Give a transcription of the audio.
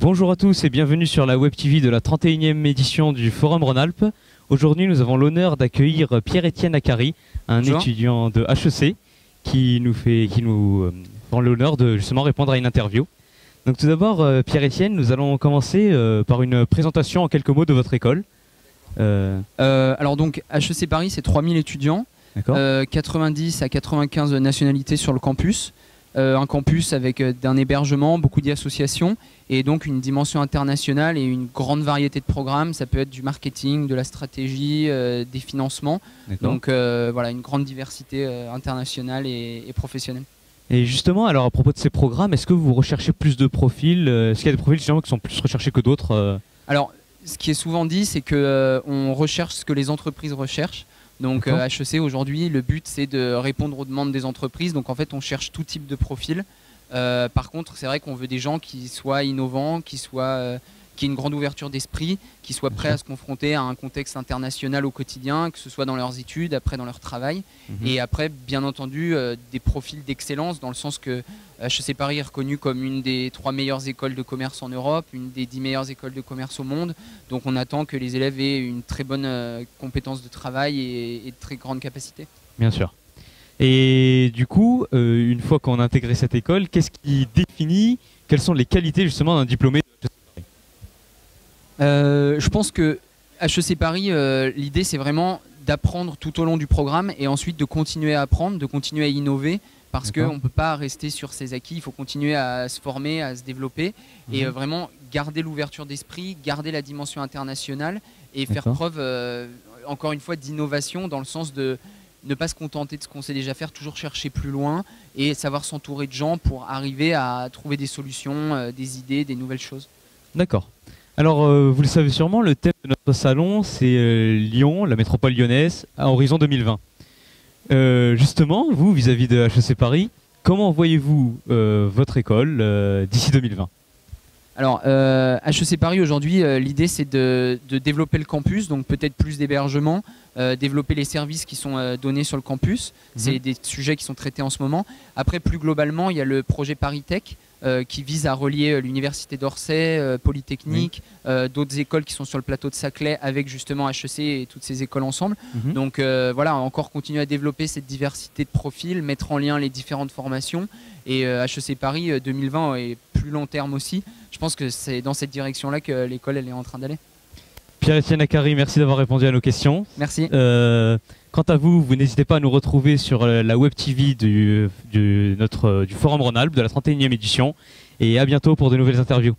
Bonjour à tous et bienvenue sur la Web TV de la 31e édition du Forum Rhône-Alpes. Aujourd'hui, nous avons l'honneur d'accueillir Pierre-Étienne Acari, un Bonjour. étudiant de HEC qui nous rend l'honneur de justement répondre à une interview. Donc tout d'abord, Pierre-Étienne, nous allons commencer par une présentation en quelques mots de votre école. Alors donc HEC Paris, c'est 3000 étudiants, D'accord. 90 à 95 nationalités sur le campus. Un campus avec d'un hébergement, beaucoup d'associations et donc une dimension internationale et une grande variété de programmes. Ça peut être du marketing, de la stratégie, des financements. Donc voilà, une grande diversité internationale et professionnelle. Et justement, alors à propos de ces programmes, est-ce que vous recherchez plus de profils? Est-ce qu'il y a des profils justement qui sont plus recherchés que d'autres? Alors, ce qui est souvent dit, c'est qu'on recherche ce que les entreprises recherchent. Donc HEC aujourd'hui, le but c'est de répondre aux demandes des entreprises. Donc en fait, on cherche tout type de profil. Par contre, c'est vrai qu'on veut des gens qui soient innovants, qui aient une grande ouverture d'esprit, qui soient prêts à se confronter à un contexte international au quotidien, que ce soit dans leurs études, après dans leur travail. Et après, bien entendu, des profils d'excellence, dans le sens que HEC Paris est reconnue comme une des 3 meilleures écoles de commerce en Europe, une des 10 meilleures écoles de commerce au monde. Donc on attend que les élèves aient une très bonne compétence de travail et de très grande capacité. Bien sûr. Et du coup, une fois qu'on a intégré cette école, qu'est-ce qui définit, quelles sont les qualités justement d'un diplômé de HEC Paris? Je pense que HEC Paris, l'idée c'est vraiment d'apprendre tout au long du programme et ensuite de continuer à apprendre, de continuer à innover, parce qu'on ne peut pas rester sur ses acquis, il faut continuer à se former, à se développer et vraiment garder l'ouverture d'esprit, garder la dimension internationale et faire preuve, encore une fois, d'innovation dans le sens de ne pas se contenter de ce qu'on sait déjà faire, toujours chercher plus loin et savoir s'entourer de gens pour arriver à trouver des solutions, des idées, des nouvelles choses. D'accord. Alors, vous le savez sûrement, le thème de notre salon, c'est Lyon, la métropole lyonnaise, à horizon 2020. Justement, vous, vis-à-vis de HEC Paris, comment voyez-vous votre école d'ici 2020? Alors, HEC Paris aujourd'hui, l'idée c'est de développer le campus, donc peut-être plus d'hébergement, développer les services qui sont donnés sur le campus. C'est des sujets qui sont traités en ce moment. Après, plus globalement, il y a le projet Paris Tech qui vise à relier l'université d'Orsay, Polytechnique, d'autres écoles qui sont sur le plateau de Saclay avec justement HEC et toutes ces écoles ensemble. Donc voilà, encore continuer à développer cette diversité de profils, mettre en lien les différentes formations. Et HEC Paris 2020 est plus long terme aussi. Je pense que c'est dans cette direction-là que l'école elle est en train d'aller. Pierre-Étienne Acari, merci d'avoir répondu à nos questions. Merci. Quant à vous, vous n'hésitez pas à nous retrouver sur la Web TV du Forum Rhône-Alpes de la 31e édition. Et à bientôt pour de nouvelles interviews.